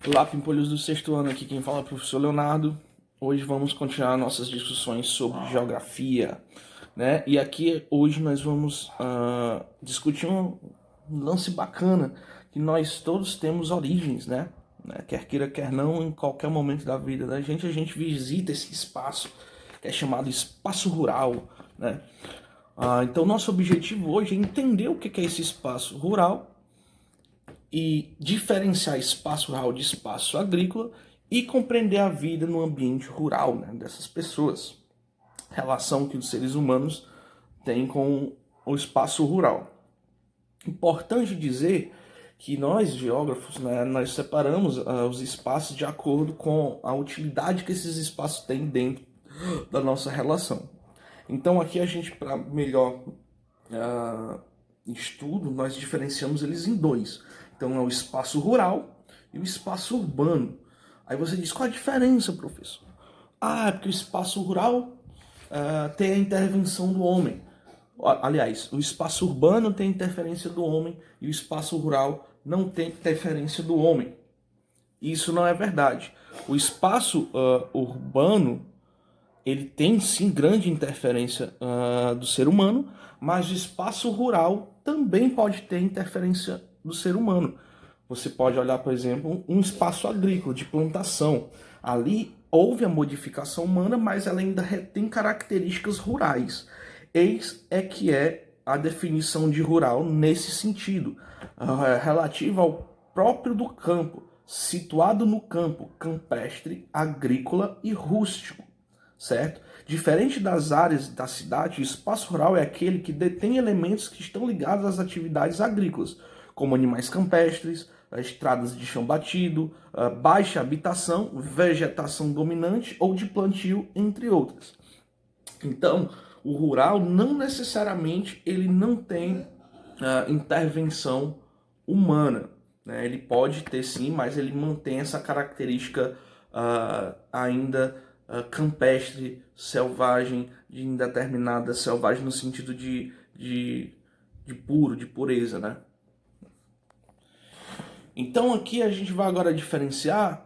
Olá, pimpolhos do sexto ano, aqui quem fala é o professor Leonardo. Hoje vamos continuar nossas discussões sobre geografia, né? E aqui hoje nós vamos discutir um lance bacana, que nós todos temos origens, né? Quer queira, quer não, em qualquer momento da vida da gente, a gente visita esse espaço, que é chamado espaço rural, né? Então nosso objetivo hoje é entender o que é esse espaço rural e diferenciar espaço rural de espaço agrícola e compreender a vida no ambiente rural, né, dessas pessoas. Relação que os seres humanos têm com o espaço rural. Importante dizer que nós, geógrafos, né, nós separamos os espaços de acordo com a utilidade que esses espaços têm dentro da nossa relação. Então aqui a gente, para melhor estudo, nós diferenciamos eles em dois. Então é o espaço rural e o espaço urbano. Aí você diz, qual a diferença, professor? É porque o espaço rural tem a intervenção do homem. Aliás, o espaço urbano tem interferência do homem e o espaço rural não tem interferência do homem. Isso não é verdade. O espaço urbano ele tem sim grande interferência do ser humano, mas o espaço rural também pode ter interferência do ser humano. Você pode olhar, por exemplo, um espaço agrícola de plantação. Ali houve a modificação humana, mas ela ainda tem características rurais. Eis é que é a definição de rural nesse sentido, relativa ao próprio do campo, situado no campo campestre, agrícola e rústico, certo? Diferente das áreas da cidade, o espaço rural é aquele que detém elementos que estão ligados às atividades agrícolas, como animais campestres, estradas de chão batido, baixa habitação, vegetação dominante ou de plantio, entre outras. Então, o rural não necessariamente ele não tem intervenção humana, né? Ele pode ter sim, mas ele mantém essa característica ainda campestre, selvagem, de indeterminada selvagem no sentido de puro, de pureza, né? Então aqui a gente vai agora diferenciar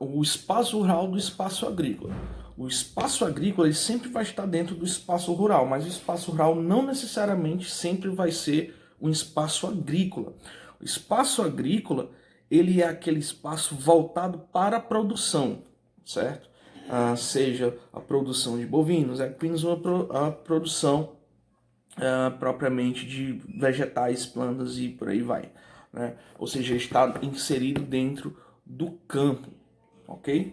o espaço rural do espaço agrícola. O espaço agrícola ele sempre vai estar dentro do espaço rural, mas o espaço rural não necessariamente sempre vai ser um espaço agrícola. O espaço agrícola ele é aquele espaço voltado para a produção, certo? Seja a produção de bovinos, equinos ou a produção propriamente de vegetais, plantas e por aí vai, né? Ou seja, está inserido dentro do campo, ok?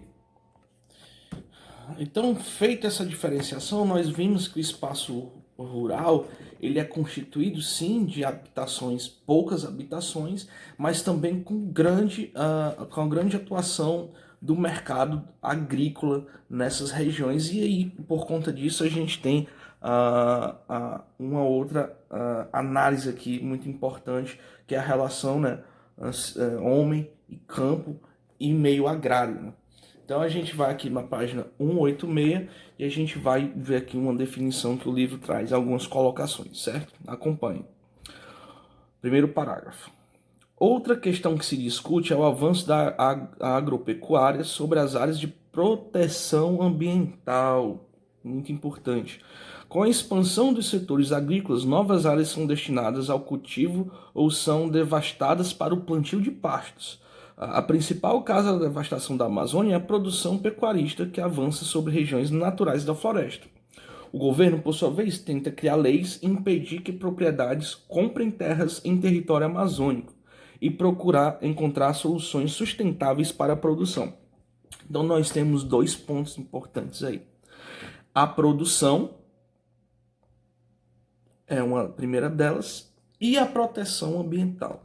Então, feita essa diferenciação, nós vimos que o espaço rural ele é constituído sim de habitações, poucas habitações, mas também com com grande atuação do mercado agrícola nessas regiões. E aí, por conta disso, a gente tem uma outra análise aqui muito importante, que é a relação, né, homem e campo e meio agrário, né? Então a gente vai aqui na página 186 e a gente vai ver aqui uma definição que o livro traz, algumas colocações, certo? Acompanhe. Primeiro parágrafo. Outra questão que se discute é o avanço da agropecuária sobre as áreas de proteção ambiental. Muito importante. Com a expansão dos setores agrícolas, novas áreas são destinadas ao cultivo ou são devastadas para o plantio de pastos. A principal causa da devastação da Amazônia é a produção pecuarista que avança sobre regiões naturais da floresta. O governo, por sua vez, tenta criar leis e impedir que propriedades comprem terras em território amazônico e procurar encontrar soluções sustentáveis para a produção. Então nós temos dois pontos importantes aí. A produção é uma primeira delas e a proteção ambiental.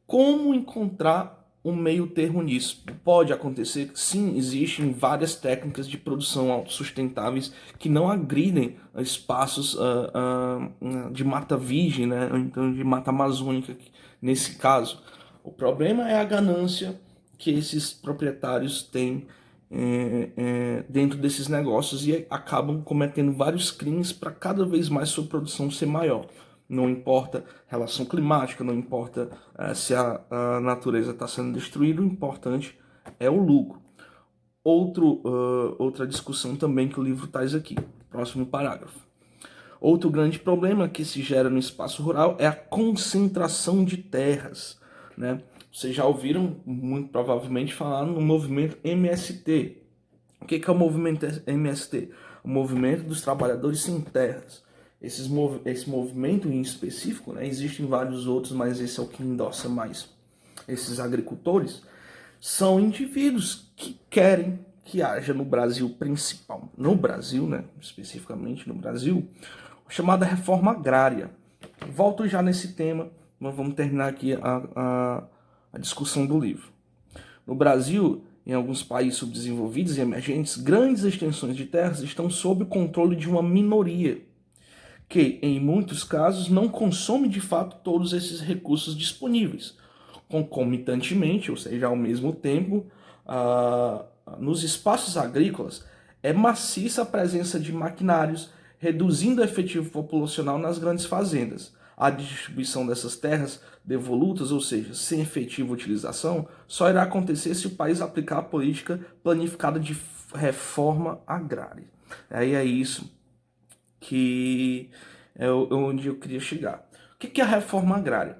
Como encontrar um meio termo nisso? Pode acontecer que sim, existem várias técnicas de produção autossustentáveis que não agridem espaços de mata virgem, né? Ou então de mata amazônica, nesse caso. O problema é a ganância que esses proprietários têm dentro desses negócios e acabam cometendo vários crimes para cada vez mais sua produção ser maior. Não importa relação climática, não importa se a natureza está sendo destruída, o importante é o lucro. Outra discussão também que o livro traz aqui, próximo parágrafo. Outro grande problema que se gera no espaço rural é a concentração de terras, né? Vocês já ouviram, muito provavelmente, falar no movimento MST. O que é o movimento MST? O movimento dos trabalhadores sem terras. Esse movimento em específico, né? Existem vários outros, mas esse é o que endossa mais. Esses agricultores são indivíduos que querem que haja no Brasil principal, no Brasil, né? Especificamente no Brasil, chamada reforma agrária. Volto já nesse tema, mas vamos terminar aqui a discussão do livro. No Brasil, em alguns países subdesenvolvidos e emergentes, grandes extensões de terras estão sob o controle de uma minoria, que, em muitos casos, não consome de fato todos esses recursos disponíveis. Concomitantemente, ou seja, ao mesmo tempo, nos espaços agrícolas, é maciça a presença de maquinários, reduzindo o efetivo populacional nas grandes fazendas. A distribuição dessas terras devolutas, ou seja, sem efetiva utilização, só irá acontecer se o país aplicar a política planificada de reforma agrária. Aí é isso que é onde eu queria chegar. O que é a reforma agrária?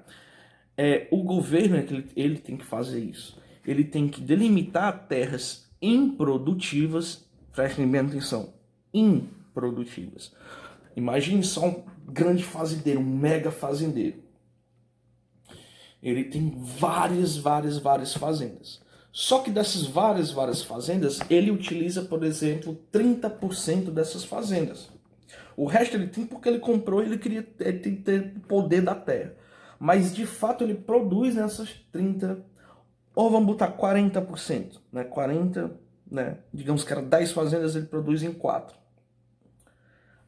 O governo ele tem que fazer isso. Ele tem que delimitar terras improdutivas, prestem bem atenção, improdutivas. Imagine só um grande fazendeiro, um mega fazendeiro. Ele tem várias fazendas. Só que dessas várias fazendas, ele utiliza, por exemplo, 30% dessas fazendas. O resto ele tem porque ele comprou e ele tem que ter o poder da terra. Mas, de fato, ele produz nessas 30%, ou vamos botar 40%. Né? 40%, né? Digamos que era 10 fazendas, ele produz em 4.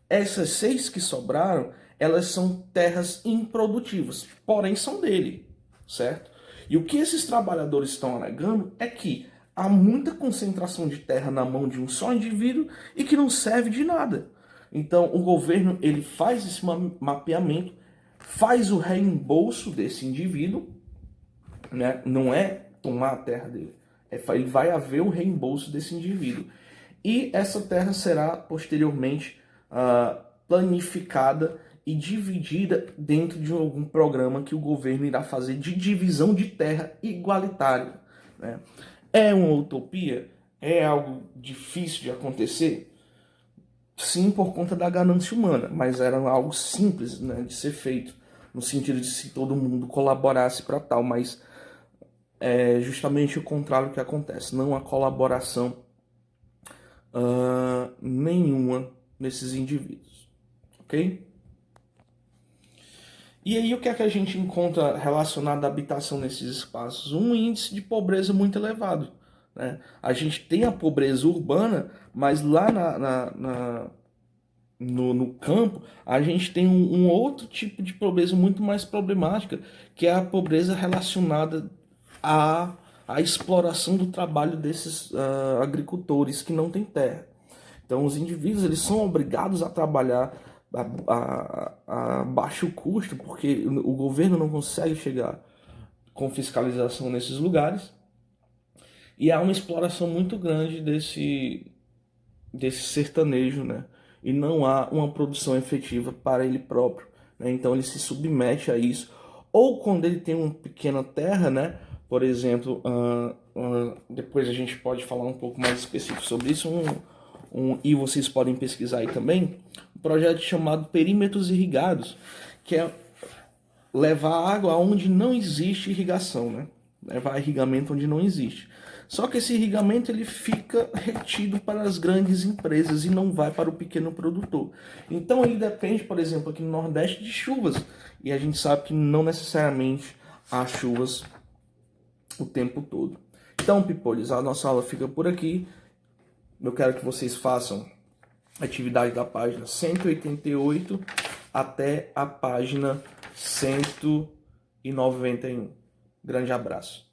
Essas 6 que sobraram, elas são terras improdutivas, porém são dele, certo? E o que esses trabalhadores estão alegando é que há muita concentração de terra na mão de um só indivíduo e que não serve de nada. Então o governo ele faz esse mapeamento, faz o reembolso desse indivíduo, né? Não é tomar a terra dele, ele vai haver o reembolso desse indivíduo. E essa terra será posteriormente planificada e dividida dentro de algum programa que o governo irá fazer de divisão de terra igualitária. Né? É uma utopia? É algo difícil de acontecer? Sim, por conta da ganância humana, mas era algo simples, né, de ser feito, no sentido de se todo mundo colaborasse para tal, mas é justamente o contrário que acontece, não há colaboração nenhuma nesses indivíduos, ok? E aí o que é que a gente encontra relacionado à habitação nesses espaços? Um índice de pobreza muito elevado. Né? A gente tem a pobreza urbana, mas lá no campo a gente tem um outro tipo de pobreza muito mais problemática, que é a pobreza relacionada à exploração do trabalho desses agricultores que não têm terra. Então os indivíduos eles são obrigados a trabalhar a baixo custo, porque o governo não consegue chegar com fiscalização nesses lugares, e há uma exploração muito grande desse sertanejo, né? E não há uma produção efetiva para ele próprio, né? Então ele se submete a isso, ou quando ele tem uma pequena terra, né? Por exemplo, depois a gente pode falar um pouco mais específico sobre isso, e vocês podem pesquisar aí também, um projeto chamado Perímetros Irrigados, que é levar água onde não existe irrigação, né? Levar irrigamento onde não existe. Só que esse irrigamento ele fica retido para as grandes empresas e não vai para o pequeno produtor. Então ele depende, por exemplo, aqui no Nordeste de chuvas. E a gente sabe que não necessariamente há chuvas o tempo todo. Então, pipoles, a nossa aula fica por aqui. Eu quero que vocês façam a atividade da página 188 até a página 191. Grande abraço.